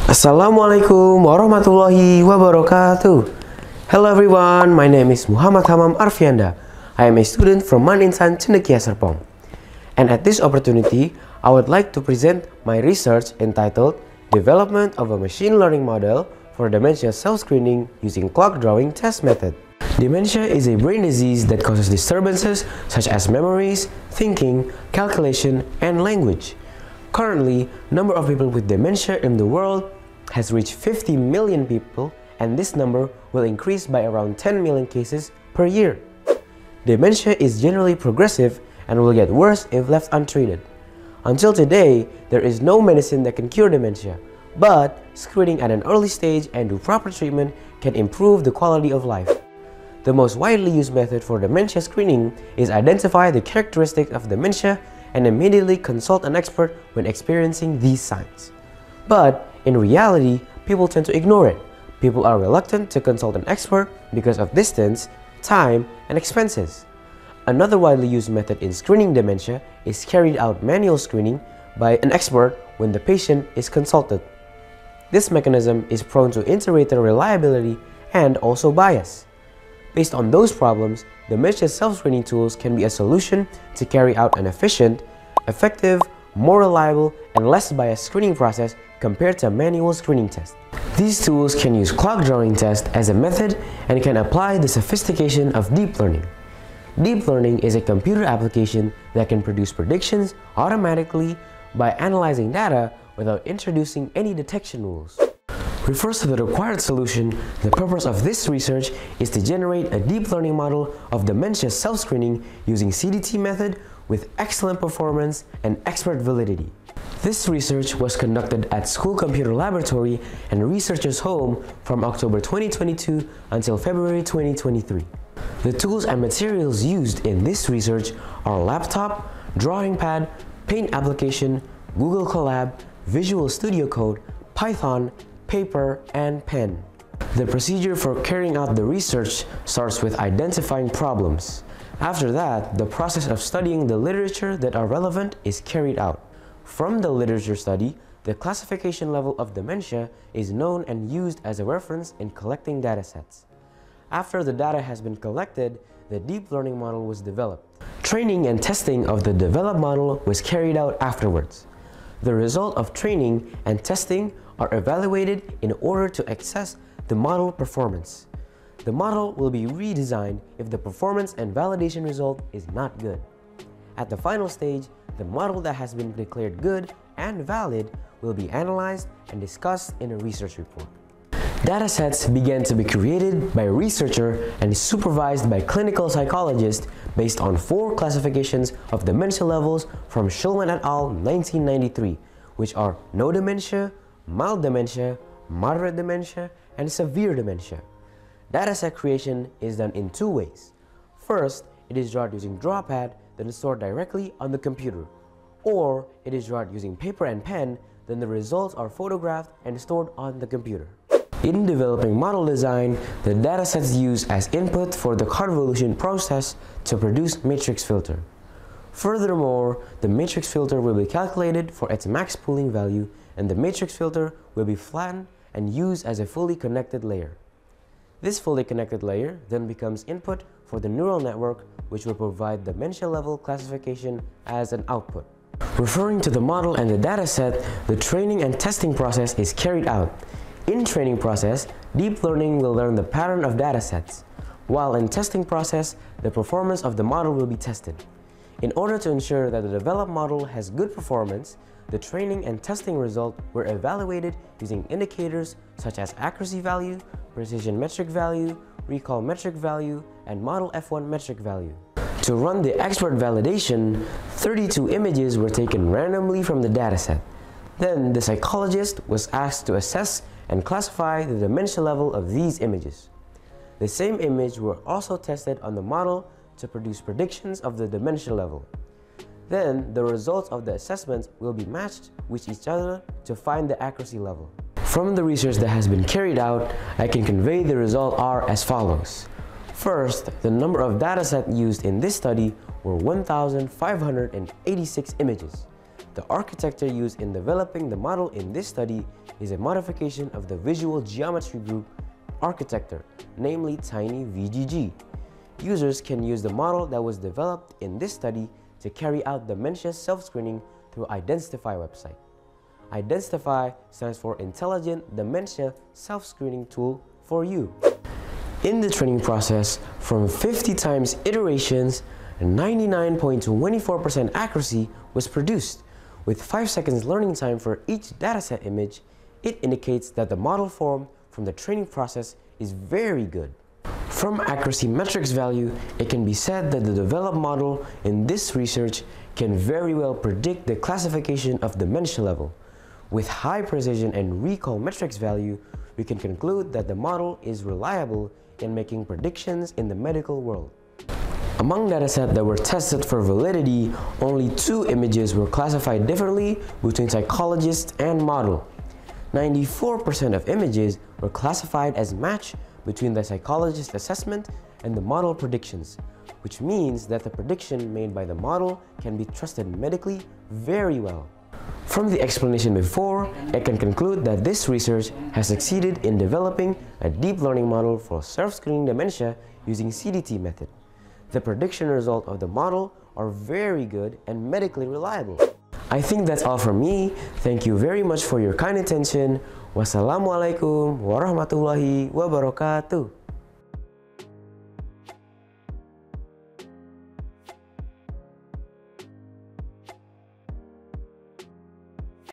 Assalamualaikum warahmatullahi wabarakatuh. Hello everyone, my name is Muhammad Hamam Arfianda. I am a student from Maninsan, Cendekia Serpong. And at this opportunity, I would like to present my research entitled Development of a Machine Learning Model for Dementia Self-Screening using Clock Drawing Test Method. Dementia is a brain disease that causes disturbances such as memories, thinking, calculation, and language. Currently, number of people with dementia in the world has reached 50 million people, and this number will increase by around 10 million cases per year. Dementia is generally progressive and will get worse if left untreated. Until today, there is no medicine that can cure dementia, but screening at an early stage and do proper treatment can improve the quality of life. The most widely used method for dementia screening is identify the characteristics of dementia and immediately consult an expert when experiencing these signs. But in reality, people tend to ignore it. People are reluctant to consult an expert because of distance, time, and expenses. Another widely used method in screening dementia is carried out manual screening by an expert when the patient is consulted. This mechanism is prone to inter-rater reliability and also bias. Based on those problems, dementia self-screening tools can be a solution to carry out an efficient, effective, more reliable, and less biased screening process compared to a manual screening test. These tools can use clock drawing test as a method and can apply the sophistication of deep learning. Deep learning is a computer application that can produce predictions automatically by analyzing data without introducing any detection rules. Refers to the required solution, the purpose of this research is to generate a deep learning model of dementia self-screening using CDT method with excellent performance and expert validity. This research was conducted at School Computer Laboratory and Researchers' Home from October 2022 until February 2023. The tools and materials used in this research are laptop, drawing pad, paint application, Google Colab, Visual Studio Code, Python, paper, and pen. The procedure for carrying out the research starts with identifying problems. After that, the process of studying the literature that are relevant is carried out. From the literature study, the classification level of dementia is known and used as a reference in collecting datasets. After the data has been collected, the deep learning model was developed. Training and testing of the developed model was carried out afterwards. The result of training and testing are evaluated in order to assess the model performance. The model will be redesigned if the performance and validation result is not good. At the final stage, the model that has been declared good and valid will be analyzed and discussed in a research report. Datasets began to be created by a researcher and is supervised by clinical psychologists based on 4 classifications of dementia levels from Shulman et al. 1993, which are no dementia, mild dementia, moderate dementia, and severe dementia. Dataset creation is done in 2 ways. First, it is drawn using DrawPad, then stored directly on the computer. Or it is drawn using paper and pen, then the results are photographed and stored on the computer. In developing model design, the datasets used as input for the convolution process to produce matrix filter. Furthermore, the matrix filter will be calculated for its max pooling value, and the matrix filter will be flattened and used as a fully connected layer. This fully connected layer then becomes input for the neural network, which will provide the dementia level classification as an output. Referring to the model and the dataset, the training and testing process is carried out. In training process, deep learning will learn the pattern of datasets, while in testing process, the performance of the model will be tested. In order to ensure that the developed model has good performance, the training and testing result were evaluated using indicators such as accuracy value, precision metric value, recall metric value, and model F1 metric value. To run the expert validation, 32 images were taken randomly from the dataset. Then the psychologist was asked to assess and classify the dementia level of these images. The same image were also tested on the model to produce predictions of the dementia level. Then the results of the assessments will be matched with each other to find the accuracy level. From the research that has been carried out, I can convey the results are as follows. First, the number of datasets used in this study were 1,586 images. The architecture used in developing the model in this study is a modification of the visual geometry group architecture, namely TinyVGG. Users can use the model that was developed in this study to carry out dementia self-screening through Identify website. Identify stands for Intelligent Dementia Self-Screening Tool for You. In the training process, from 50 times iterations, 99.24% accuracy was produced. With 5 seconds learning time for each dataset image, it indicates that the model formed from the training process is very good. From accuracy metrics value, it can be said that the developed model in this research can very well predict the classification of dementia level. With high precision and recall metrics value, we can conclude that the model is reliable in making predictions in the medical world. Among datasets that were tested for validity, only 2 images were classified differently between psychologist and model. 94% of images were classified as match between the psychologist assessment and the model predictions, which means that the prediction made by the model can be trusted medically very well. From the explanation before, I can conclude that this research has succeeded in developing a deep learning model for self-screening dementia using CDT method. The prediction results of the model are very good and medically reliable. I think that's all from me. Thank you very much for your kind attention. Wassalamualaikum warahmatullahi wabarakatuh.